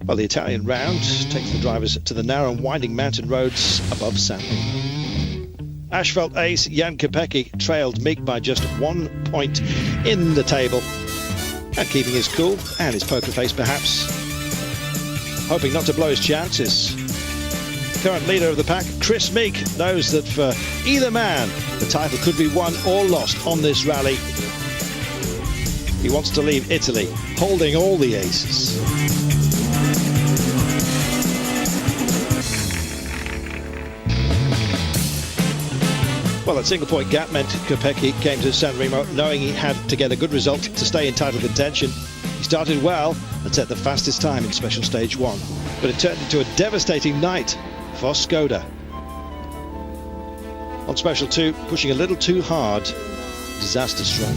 Well, the Italian round takes the drivers to the narrow and winding mountain roads above Sandy. Asphalt ace Jan Kopecky trailed Meek by just 1 point in the table, and keeping his cool and his poker face perhaps, hoping not to blow his chances. Current leader of the pack, Chris Meek, knows that for either man, the title could be won or lost on this rally. He wants to leave Italy holding all the aces. Well, that single point gap meant Kopecky came to San Remo knowing he had to get a good result to stay in title contention. He started well and set the fastest time in special stage 1, but it turned into a devastating night for Skoda. On special 2, pushing a little too hard, disaster struck.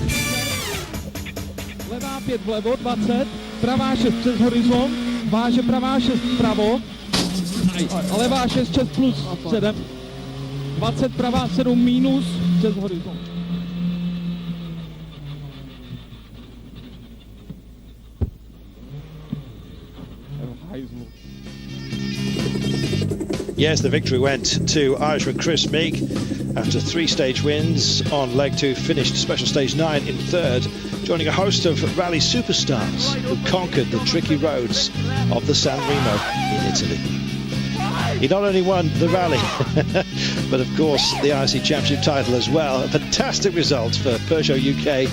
Levá 5 vlevo, 20, pravá 6 přes horizont, váže pravá 6 vpravo, a levá 6 plus 7, 20 pravá 7 minus přes horizont. Yes, the victory went to Irishman Chris Meek after 3 stage wins on leg 2, finished special stage 9 in 3rd, joining a host of rally superstars who conquered the tricky roads of the San Remo in Italy. He not only won the rally, but of course the IRC Championship title as well. A fantastic result for Peugeot UK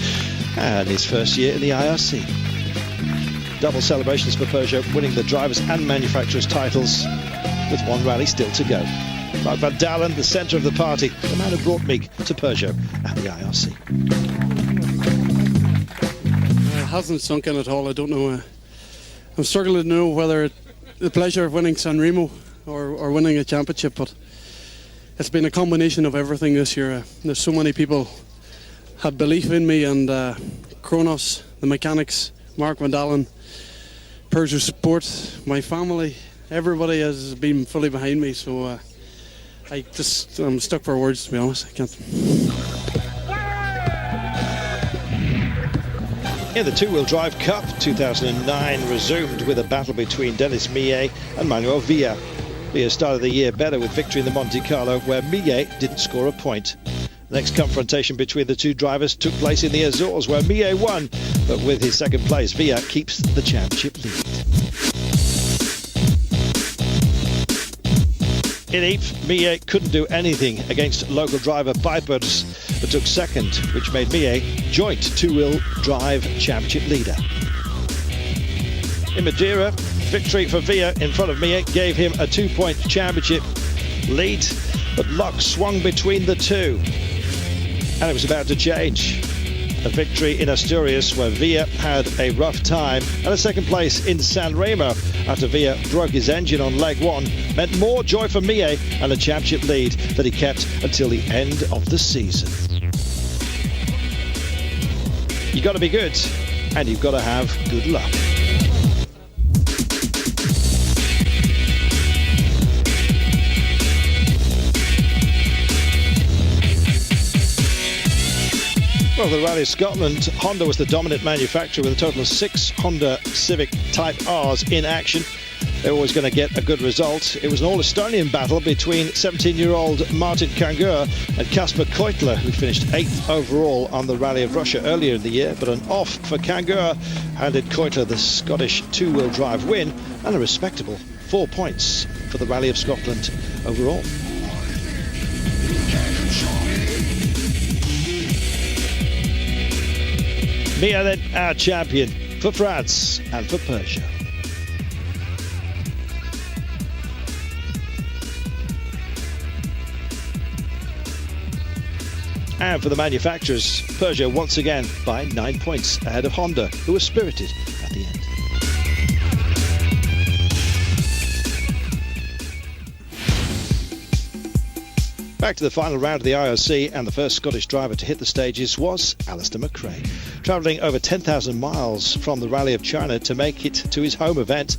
and his first year in the IRC. Double celebrations for Peugeot, winning the drivers and manufacturers titles with 1 rally still to go. Mark van Dalen, the centre of the party, the man who brought Meek to Peugeot and the IRC. It hasn't sunk in at all. I don't know. I'm struggling to know whether the pleasure of winning San Remo or winning a championship, but it's been a combination of everything this year. There's so many people had belief in me, and Kronos, the mechanics, Mark van Dalen, Peugeot support, my family, everybody has been fully behind me, so I'm stuck for words, to be honest. I can't. In the two-wheel drive cup, 2009 resumed with a battle between Dennis Millet and Manuel Villa. Villa started the year better with victory in the Monte Carlo, where Millet didn't score a point. The next confrontation between the two drivers took place in the Azores, where Millet won, but with his second place, Villa keeps the championship lead. In Ypres, Millet couldn't do anything against local driver Pipers, but took second, which made Millet joint two-wheel drive championship leader. In Madeira, victory for Villa in front of Millet gave him a 2-point championship lead, but luck swung between the two, and it was about to change. A victory in Asturias, where Villa had a rough time, and a second place in San Remo after Villa broke his engine on leg 1 meant more joy for Millet and a championship lead that he kept until the end of the season. You've got to be good, and you've got to have good luck. Well, the Rally of Scotland, Honda was the dominant manufacturer with a total of 6 Honda Civic Type Rs in action. They were always going to get a good result. It was an all-Estonian battle between 17-year-old Martin Kangur and Kasper Keutler, who finished 8th overall on the Rally of Russia earlier in the year, but an off for Kangur handed Keutler the Scottish two-wheel drive win and a respectable 4 points for the Rally of Scotland overall. Mia then our champion for France and for Peugeot. And for the manufacturers, Peugeot once again by 9 points ahead of Honda, who were spirited at the end. Back to the final round of the IRC, and the first Scottish driver to hit the stages was Alistair McRae, travelling over 10,000 miles from the Rally of China to make it to his home event.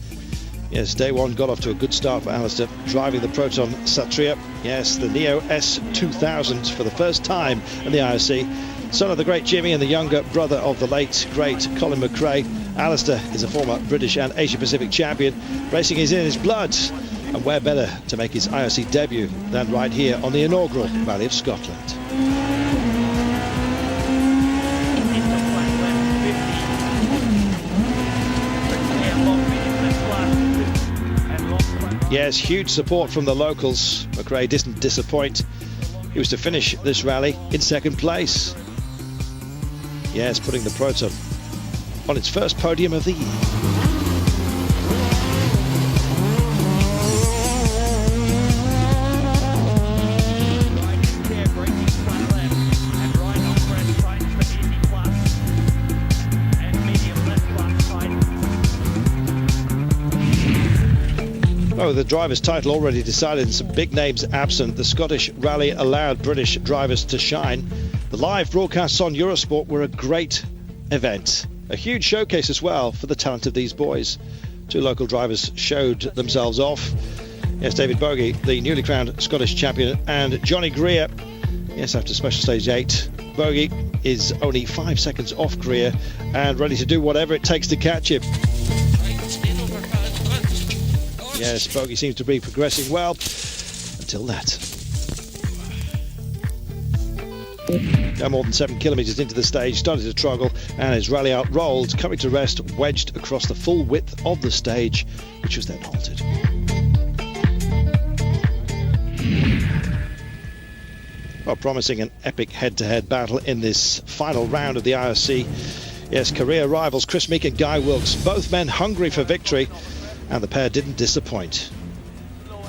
Yes, day one got off to a good start for Alistair, driving the Proton Satria, yes, the Neo S2000 for the first time in the IRC. Son of the great Jimmy and the younger brother of the late, great Colin McRae, Alistair is a former British and Asia Pacific champion. Racing is in his blood, and where better to make his IRC debut than right here on the inaugural Rally of Scotland. Yes, huge support from the locals. McRae didn't disappoint. He was to finish this rally in second place. Yes, putting the Proton on its first podium of the year. Oh, the driver's title already decided and some big names absent. The Scottish Rally allowed British drivers to shine. The live broadcasts on Eurosport were a great event. A huge showcase as well for the talent of these boys. Two local drivers showed themselves off. Yes, David Bogie, the newly crowned Scottish champion, and Johnny Greer. Yes, after special stage 8, Bogie is only 5 seconds off Greer and ready to do whatever it takes to catch him. Yes, Bogie seems to be progressing well until that. No more than 7 kilometres into the stage, started to struggle, and his rally out rolled, coming to rest, wedged across the full width of the stage, which was then halted. Well, promising an epic head-to-head battle in this final round of the IRC. Yes, career rivals Chris Meek and Guy Wilkes, both men hungry for victory, and the pair didn't disappoint.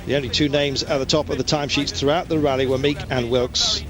The only two names at the top of the timesheets throughout the rally were Meek and Wilkes.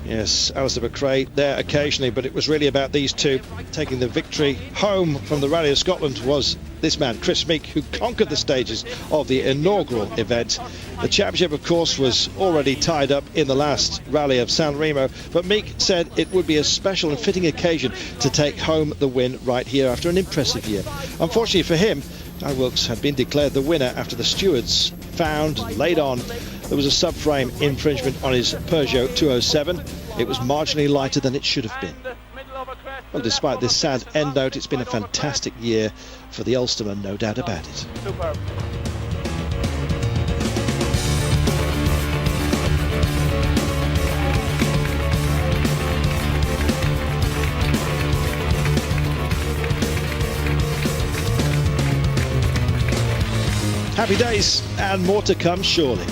Yes, Alistair McRae there occasionally, but it was really about these two. Taking the victory home from the Rally of Scotland was this man, Chris Meek, who conquered the stages of the inaugural event. The championship, of course, was already tied up in the last Rally of San Remo, but Meek said it would be a special and fitting occasion to take home the win right here after an impressive year. Unfortunately for him, Guy Wilkes had been declared the winner after the stewards found and laid on there was a subframe infringement on his Peugeot 207. It was marginally lighter than it should have been. Well, despite this sad end note, it's been a fantastic year for the Ulsterman, no doubt about it. Superb. Happy days and more to come surely.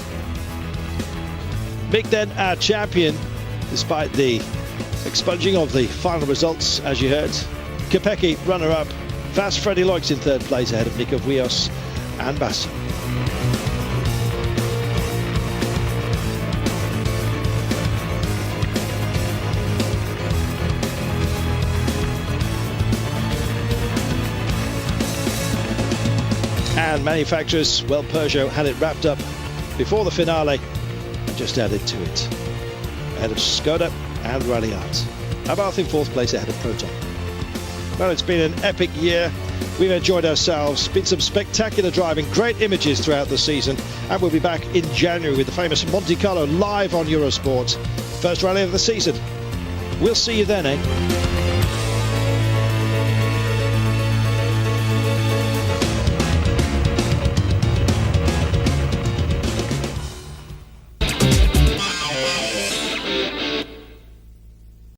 Meek then our champion, despite the expunging of the final results, as you heard. Kopecky runner-up, fast Freddie Loix in third place ahead of Nico Vuillos and Basso. And manufacturers, well, Peugeot had it wrapped up before the finale and just added to it. Ahead of Skoda and Rally Art. Abarth in fourth place ahead of Proton. Well, it's been an epic year. We've enjoyed ourselves. Been some spectacular driving, great images throughout the season, and we'll be back in January with the famous Monte Carlo live on Eurosport. First rally of the season. We'll see you then, eh?